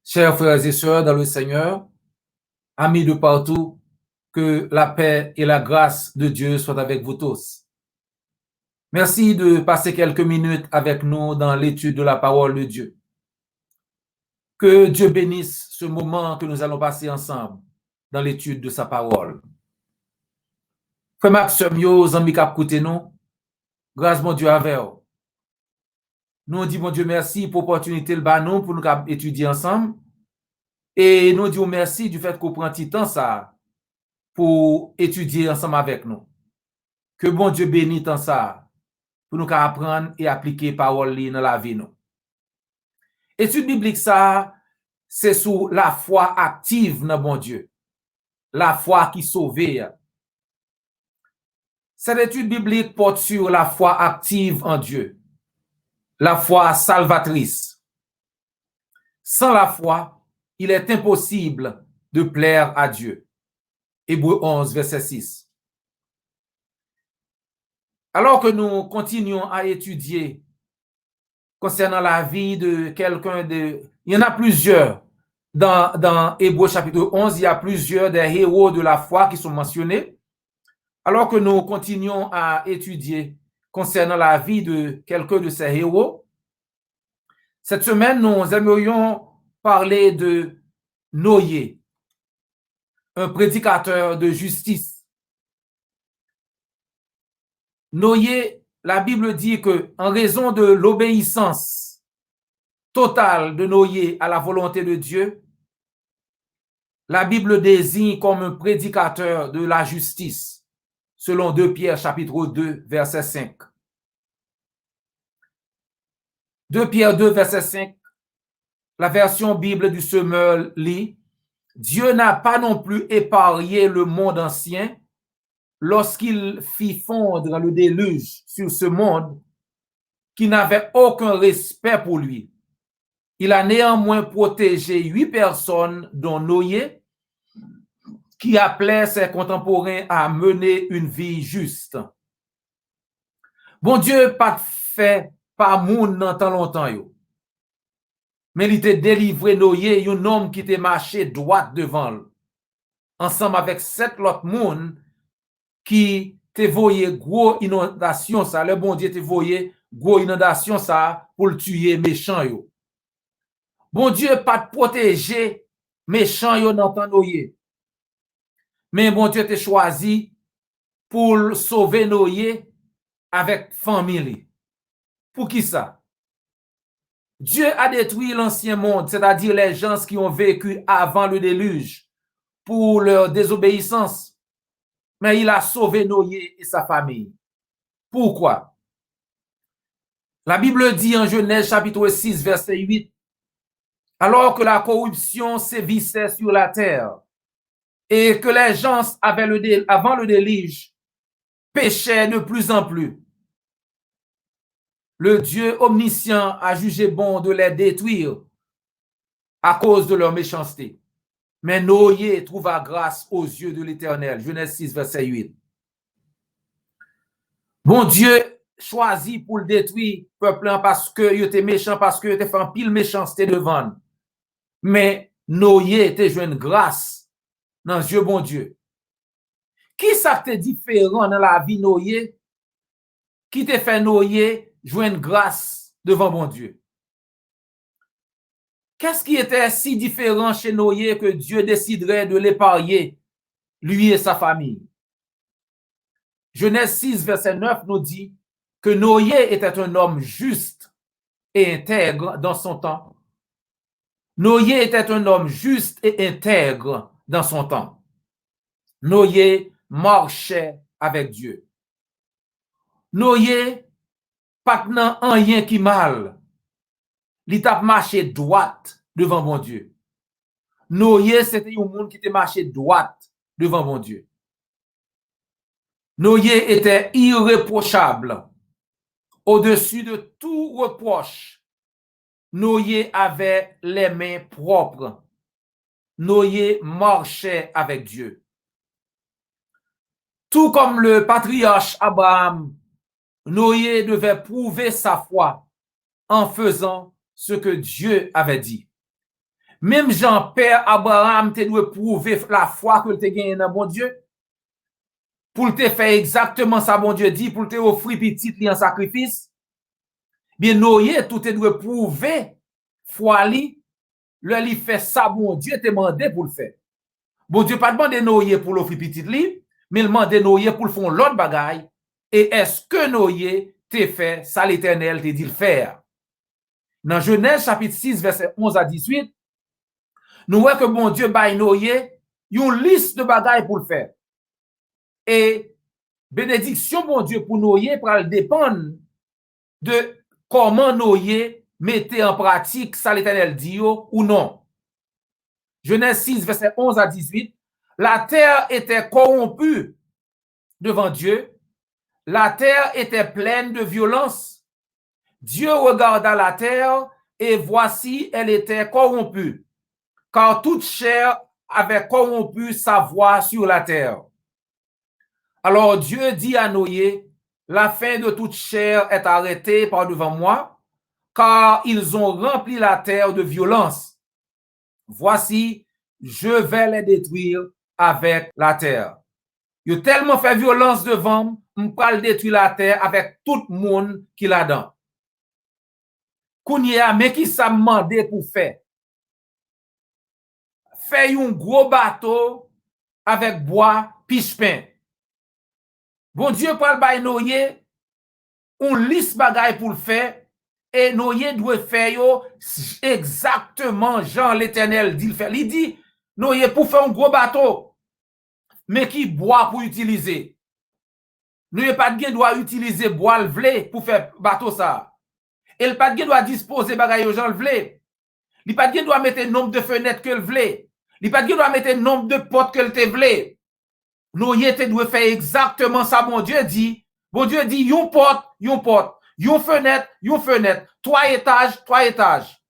Chers frères et sœurs dans le Seigneur, amis de partout, que la paix et la grâce de Dieu soient avec vous tous. Merci de passer quelques minutes avec nous dans l'étude de la parole de Dieu. Que Dieu bénisse ce moment que nous allons passer ensemble dans l'étude de sa parole. Frère Maxime, yo, amis qui écoutent nous, grâce mon Dieu avec vous. Nous disons mon Dieu merci pour l'opportunité pour nous étudier ensemble. Et nous disons merci du fait qu'on prend petit temps ça pour étudier ensemble avec nous. Que bon Dieu bénisse dans ça pour nous apprendre et appliquer parole dans la vie nous. Étude biblique ça, c'est sur la foi active dans bon Dieu. La foi qui sauve. Cette étude biblique porte sur la foi active en Dieu. La foi salvatrice. Sans la foi, il est impossible de plaire à Dieu. Hébreux 11, verset 6. Alors que nous continuons à étudier concernant la vie de quelqu'un de... Il y en a plusieurs. Dans Hébreux chapitre 11, il y a plusieurs des héros de la foi qui sont mentionnés. Alors que nous continuons à étudier concernant la vie de quelqu'un de ces héros, cette semaine, nous aimerions parler de Noé, un prédicateur de justice. Noé, la Bible dit que en raison de l'obéissance totale de Noé à la volonté de Dieu, la Bible désigne comme un prédicateur de la justice, selon 2 Pierre chapitre 2, verset 5. 2 Pierre 2, verset 5, la version Bible du Semeur lit, Dieu n'a pas non plus épargné le monde ancien lorsqu'il fit fondre le déluge sur ce monde qui n'avait aucun respect pour lui. Il a néanmoins protégé 8 personnes, dont Noé, qui appelait ses contemporains à mener une vie juste. Bon Dieu pas fait pas moun dans tant longtemps yo. Mais il était délivré Noé, un homme qui était marché droit devant lui, ensemble avec 7 autres moun qui te voyé gros inondation ça, le bon Dieu te voyé gros inondation ça pour le tuer méchant yo. Bon Dieu pas protéger méchant yo dans temps Noé. Mais bon Dieu te choisi pour sauver Noé avec famille. Pour qui ça? Dieu a détruit l'ancien monde, c'est-à-dire les gens qui ont vécu avant le déluge pour leur désobéissance. Mais il a sauvé Noé et sa famille. Pourquoi? La Bible dit en Genèse chapitre 6, verset 8, alors que la corruption sévissait sur la terre et que les gens avant le déluge péchaient de plus en plus, le Dieu omniscient a jugé bon de les détruire à cause de leur méchanceté. Mais Noé trouva grâce aux yeux de l'Éternel. Genèse 6, verset 8. Bon Dieu choisit pour le détruire peuple parce que il était méchant, parce que il était fait un pile méchanceté devant. Mais Noé était joué une grâce dans Dieu bon Dieu. Qui ça te différent dans la vie Noé? Qui te fait Noé jouer une grâce devant bon Dieu? Qu'est-ce qui était si différent chez Noé que Dieu déciderait de l'épargner, lui et sa famille? Genèse 6, verset 9 nous dit que Noé était un homme juste et intègre dans son temps. Noé était un homme juste et intègre dans son temps. Noé marchait avec Dieu. Noé, pas nan rien qui mal. Il t'a marché droite devant mon Dieu. Noé, c'était un monde qui était marché droite devant mon Dieu. Noé était irréprochable. Au-dessus de tout reproche, Noé avait les mains propres. Noé marchait avec Dieu. Tout comme le patriarche Abraham, Noé devait prouver sa foi en faisant ce que Dieu avait dit. Même Jean-Père Abraham te doit prouver la foi que te gagné dans bon Dieu. Pour te faire exactement ça, bon Dieu dit, pour te offrir petit li en sacrifice. Bien, Noé, tout te doit prouver foi li, le fait ça, bon Dieu te demandé pour le faire. Bon Dieu pas demandé Noé pour l'offrir petit li, mais il demandé Noé pour le faire l'autre bagaille. Et est-ce que Noé te fait ça l'Éternel te dit le faire? Dans Genèse chapitre 6, verset 11 à 18, nous voyons que bon Dieu baille Noé une liste de bagailles pour le faire. Et bénédiction, bon Dieu, pour Noé, pour dépendre de comment Noé mettait en pratique ça l'Éternel dit ou non. Genèse 6, verset 11 à 18, la terre était corrompue devant Dieu, la terre était pleine de violence. Dieu regarda la terre et voici, elle était corrompue, car toute chair avait corrompu sa voix sur la terre. Alors Dieu dit à Noé, la fin de toute chair est arrêtée par devant moi, car ils ont rempli la terre de violence. Voici, je vais les détruire avec la terre. Ils ont tellement fait violence devant, on peut détruire la terre avec tout le monde qui l'a dedans. Kounia, mais qui ça demandé pour faire? Faire un gros bateau avec bois, piche-pain. Bon Dieu parle by Noé, on liste bagaille pour le faire, et Noé doit faire exactement Jean l'Éternel dit le faire. Il dit, Noé pour faire un gros bateau, mais qui bois pour utiliser. Noé pas de doit utiliser bois le vlé pour faire bateau ça. Et le pas de doit disposer bagaille aux gens le vlé. Il pas de doit mettre nombre de fenêtres que le vlé. Il pas de doit mettre nombre de portes que le te vlé. Noé te doit faire exactement ça, bon Dieu dit. Bon Dieu dit, yon porte, yon fenêtre, 3 étages, 3 étages.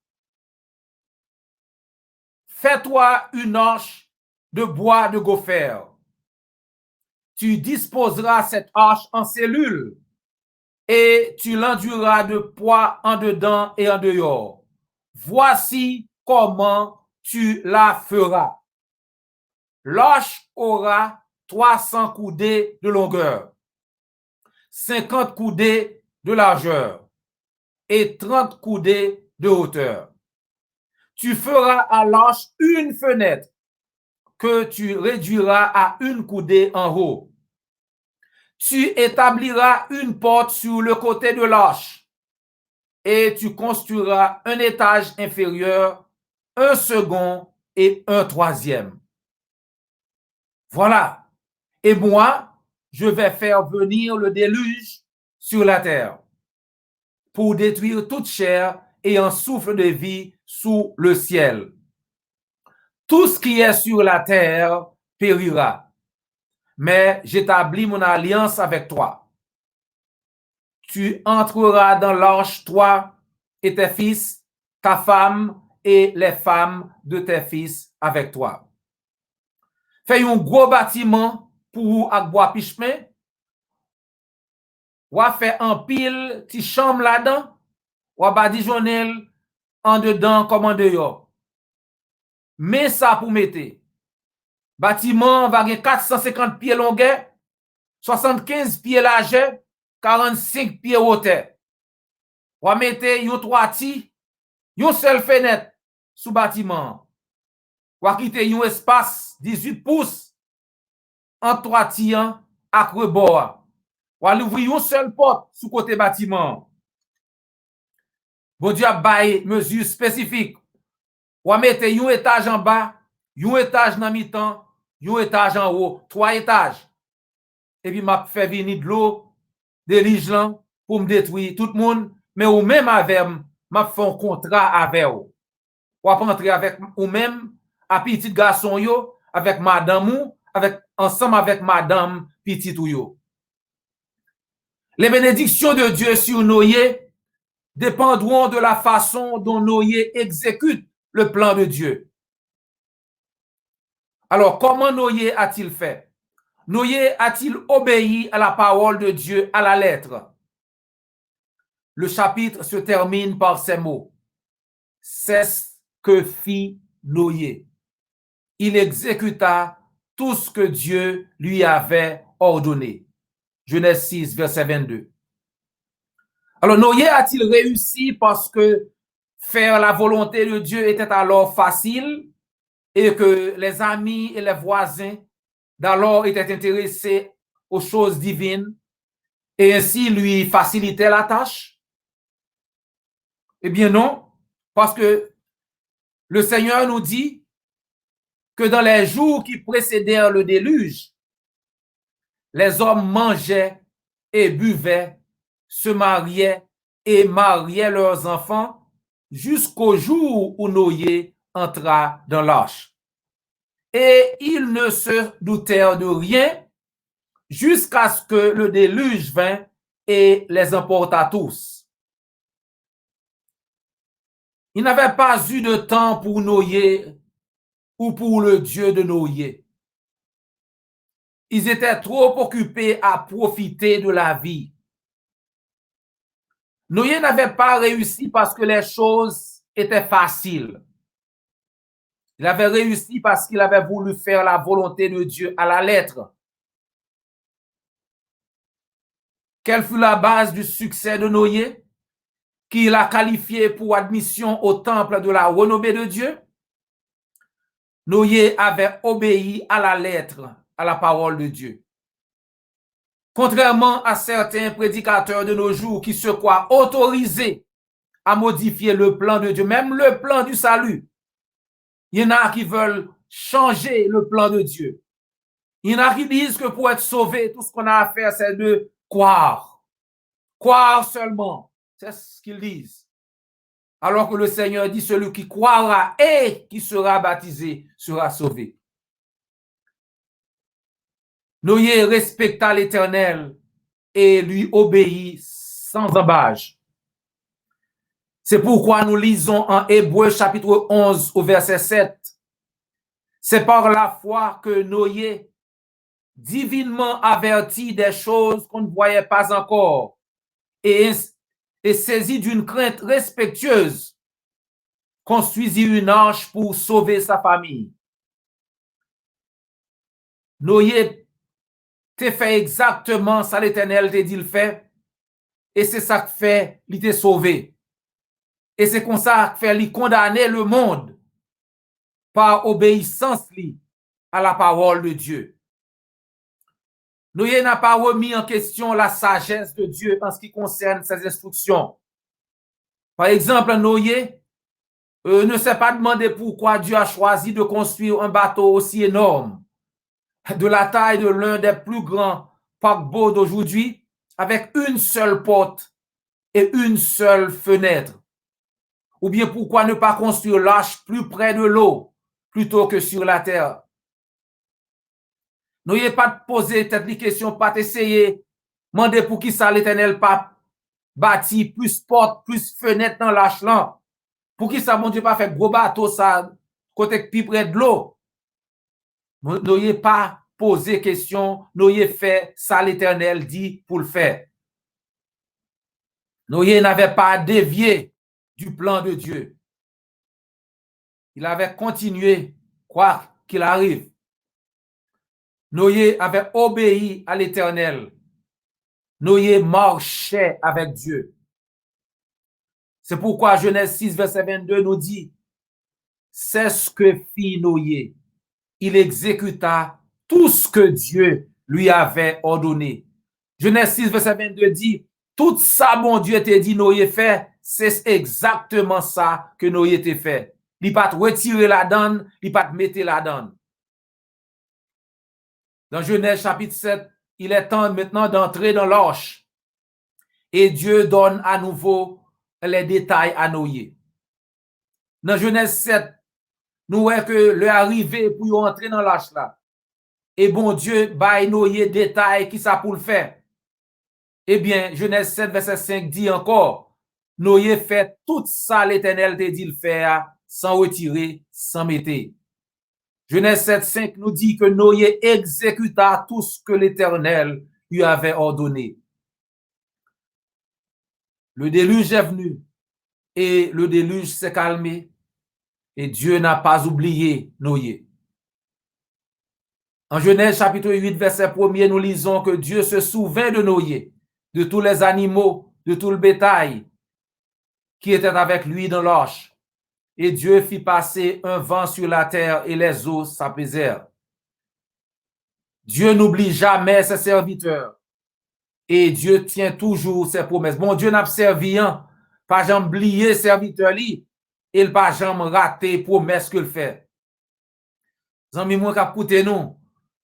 Fais-toi une arche de bois de gopher. Tu disposeras cette arche en cellules et tu l'enduras de poids en dedans et en dehors. Voici comment tu la feras. L'arche aura 300 coudées de longueur, 50 coudées de largeur et 30 coudées de hauteur. Tu feras à l'arche une fenêtre que tu réduiras à une coudée en haut. Tu établiras une porte sur le côté de l'arche et tu construiras un étage inférieur, un second et un troisième. Voilà. Et moi, je vais faire venir le déluge sur la terre pour détruire toute chair et un souffle de vie sous le ciel. Tout ce qui est sur la terre périra. Mais j'établis mon alliance avec toi. Tu entreras dans l'arche, toi et tes fils, ta femme et les femmes de tes fils avec toi. Fais un gros bâtiment pour avec bois pichemin. Ou fait un pile ti chambre là-dedans. Ou badigeonnel en dedans comme en dehors. Mais ça pour mettre. Bâtiment va avoir 450 pieds longueur, 75 pieds largeur, 45 pieds hauteur. Ou mettre yon 3 ti, yon seule fenêtre sous bâtiment. Ou quitter yon espace 18 pouces entre 3 ti ak rebord. Ou ouvrir yon seule porte sous côté bâtiment. Bon Dieu a bail mesure spécifique. Ou mettre yon étage en bas, yon étage dans mi-temps, yon étage en haut, 3 étages. Et puis m'a fait venir de l'eau, de l'île pour me détruire tout le monde, mais ou même avec m'a fait un contrat avec ou. Ou rentrer avec ou même à petit garçon yo, avec madame ou, avec ensemble avec madame petit ou yo. Les bénédictions de Dieu sur Noé dépendront de la façon dont Noé exécute le plan de Dieu. Alors, comment Noé a-t-il fait? Noé a-t-il obéi à la parole de Dieu à la lettre? Le chapitre se termine par ces mots. C'est ce que fit Noé. Il exécuta tout ce que Dieu lui avait ordonné. Genèse 6, verset 22. Alors, Noé a-t-il réussi parce que faire la volonté de Dieu était alors facile et que les amis et les voisins d'alors étaient intéressés aux choses divines et ainsi lui facilitaient la tâche? Eh bien non, parce que le Seigneur nous dit que dans les jours qui précédèrent le déluge, les hommes mangeaient et buvaient, se mariaient et mariaient leurs enfants jusqu'au jour où Noé entra dans l'arche. Et ils ne se doutèrent de rien jusqu'à ce que le déluge vint et les emporta tous. Il n'avait pas eu de temps pour Noé ou pour le Dieu de Noé. Ils étaient trop occupés à profiter de la vie. Noé n'avait pas réussi parce que les choses étaient faciles. Il avait réussi parce qu'il avait voulu faire la volonté de Dieu à la lettre. Quelle fut la base du succès de Noé, qui l'a qualifié pour admission au temple de la renommée de Dieu? Noé avait obéi à la lettre, à la parole de Dieu. Contrairement à certains prédicateurs de nos jours qui se croient autorisés à modifier le plan de Dieu, même le plan du salut, il y en a qui veulent changer le plan de Dieu. Il y en a qui disent que pour être sauvé, tout ce qu'on a à faire, c'est de croire. Croire seulement. C'est ce qu'ils disent. Alors que le Seigneur dit, celui qui croira et qui sera baptisé sera sauvé. Noé respecta l'Éternel et lui obéit sans embâche. C'est pourquoi nous lisons en Hébreux chapitre 11 au verset 7. C'est par la foi que Noé, divinement averti des choses qu'on ne voyait pas encore et saisi d'une crainte respectueuse, construisit une arche pour sauver sa famille. Noé t'a fait exactement ça l'Éternel t'a dit le fait et c'est ça que fait il t'a sauvé. Et c'est comme ça que fait lui condamner le monde par obéissance à la parole de Dieu. Noé n'a pas remis en question la sagesse de Dieu en ce qui concerne ses instructions. Par exemple, Noé ne s'est pas demandé pourquoi Dieu a choisi de construire un bateau aussi énorme, de la taille de l'un des plus grands paquebots d'aujourd'hui, avec une seule porte et une seule fenêtre. Ou bien pourquoi ne pas construire l'arche plus près de l'eau plutôt que sur la terre. N'ayez pas posé cette question, pas essayer, demander pour qui ça l'Éternel pas bâti plus porte, plus fenêtre dans l'arche là. Pour qui ça, mon Dieu, pas fait gros bateau ça, côté plus près de l'eau. N'ayez pas posé question, n'ayez fait ça l'Éternel dit pour le faire. Noé n'avait pas dévié du plan de Dieu. Il avait continué, quoi qu'il arrive. Noé avait obéi à l'Éternel. Noé marchait avec Dieu. C'est pourquoi Genèse 6, verset 22 nous dit, c'est ce que fit Noé. Il exécuta tout ce que Dieu lui avait ordonné. Genèse 6, verset 22 dit, tout ça, mon Dieu t'a dit, Noé fait, c'est exactement ça que Noé t'a fait. Il n'a pas retiré la donne, il n'a pas mettre la donne. Dans Genèse chapitre 7, il est temps maintenant d'entrer dans l'arche. Et Dieu donne à nouveau les détails à Noé. Dans Genèse 7, nous voyons que l'arrivée pour entrer dans l'arche là. Et bon Dieu, baille Noé détails qui ça pour le faire. Eh bien, Genèse 7, verset 5 dit encore, Noé fait tout ça l'Éternel te dit le faire sans retirer, sans mettre. Genèse 7, 5 nous dit que Noé exécuta tout ce que l'Éternel lui avait ordonné. Le déluge est venu et le déluge s'est calmé Et Dieu n'a pas oublié Noé. En Genèse chapitre 8, verset 1er, nous lisons que Dieu se souvint de Noé, de tous les animaux, de tout le bétail qui était avec lui dans l'arche. Et Dieu fit passer un vent sur la terre et les eaux s'apaisèrent. Dieu n'oublie jamais ses serviteurs et Dieu tient toujours ses promesses. Bon, Dieu n'a servi un, pas jamais oublié serviteur li, il pas jamais raté promesse qu'il fait. Zami moi k'ap koute nous,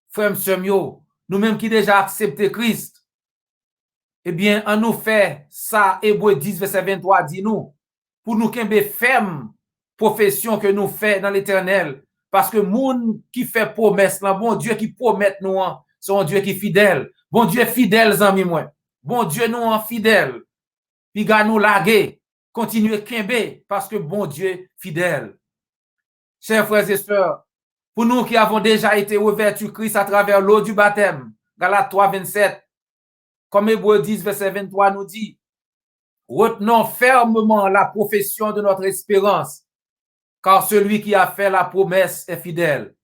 frère m'seur nous-mêmes qui déjà accepté Christ, eh bien, on nous fait ça, Hébreux 10, verset 23 dit nous, pour nous kembe ferme profession que nous fait dans l'éternel. Parce que moun qui fait promesse, là, bon Dieu qui promet nous, c'est un Dieu qui est fidèle. Bon Dieu fidèle, zami moi. Bon Dieu nous en fidèle. Puis gars nous laguer, continuer kembe, parce que bon Dieu fidèle. Chers frères et sœurs, pour nous qui avons déjà été revêtus Christ à travers l'eau du baptême, Galates 3, 27, comme Hébreux 10, verset 23 nous dit, retenons fermement la profession de notre espérance, car celui qui a fait la promesse est fidèle.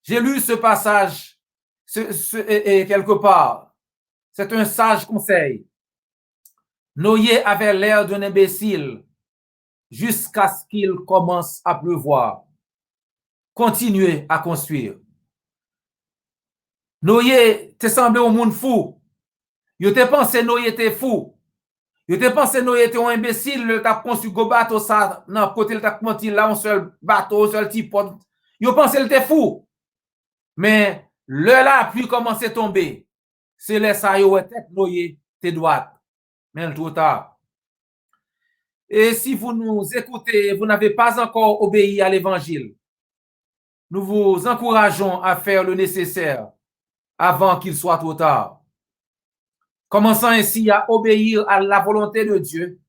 J'ai lu ce passage quelque part. C'est un sage conseil. Noé avait l'air d'un imbécile jusqu'à ce qu'il commence à pleuvoir. Continuez à construire. Noé te semblé au monde fou. Yo te pensé Noé était fou. Yo te pensé Noé était un imbécile, le t'a construit go bateau ça, non, côté le t'a monté là un seul bateau, un seul type. Yo pensé il était fou. Mais le la pluie commence à tomber. C'est les ça yo tête Noé te droite. Mais trop tard. Et si vous nous écoutez, vous n'avez pas encore obéi à l'évangile, nous vous encourageons à faire le nécessaire avant qu'il soit trop tard. Commençant ainsi à obéir à la volonté de Dieu.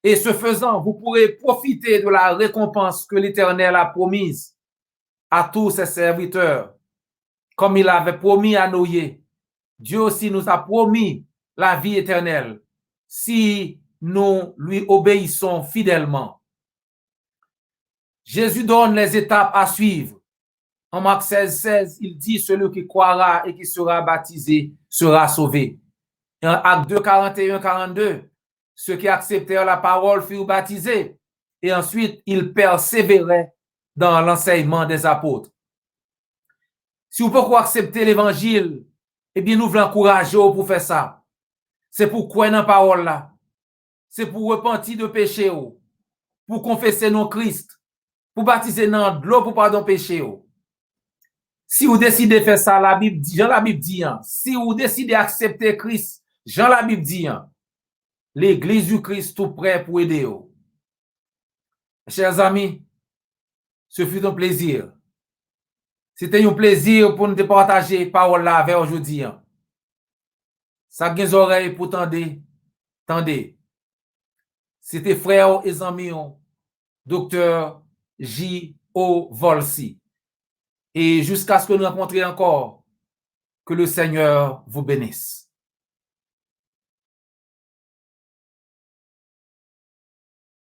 Et ce faisant, vous pourrez profiter de la récompense que l'Éternel a promise à tous ses serviteurs. Comme il avait promis à Noé, Dieu aussi nous a promis la vie éternelle si nous lui obéissons fidèlement. Jésus donne les étapes à suivre. En Marc 16, 16, il dit, celui qui croira et qui sera baptisé sera sauvé. En Acte 2, 41, 42, ceux qui acceptèrent la parole furent baptisés. Et ensuite, ils persévéraient dans l'enseignement des apôtres. Si vous pouvez accepter l'évangile, eh bien, nous voulons encourager pour faire ça. C'est pour croire dans la parole là. C'est pour repentir de péché, pour confesser non Christ, pour baptiser dans l'eau pour pardon péché. Si vous décidez de faire ça, la Bible dit, Jean la Bible dit, si vous décidez d'accepter Christ, Jean la Bible dit, l'Église du Christ tout prêt pour aider. Chers amis, ce fut un plaisir. C'était un plaisir pour nous partager parole là avec aujourd'hui. Ça a des oreilles pour tendez. C'était frère et amis, docteur J.O. Volsi. Et jusqu'à ce que nous rencontrions encore, que le Seigneur vous bénisse.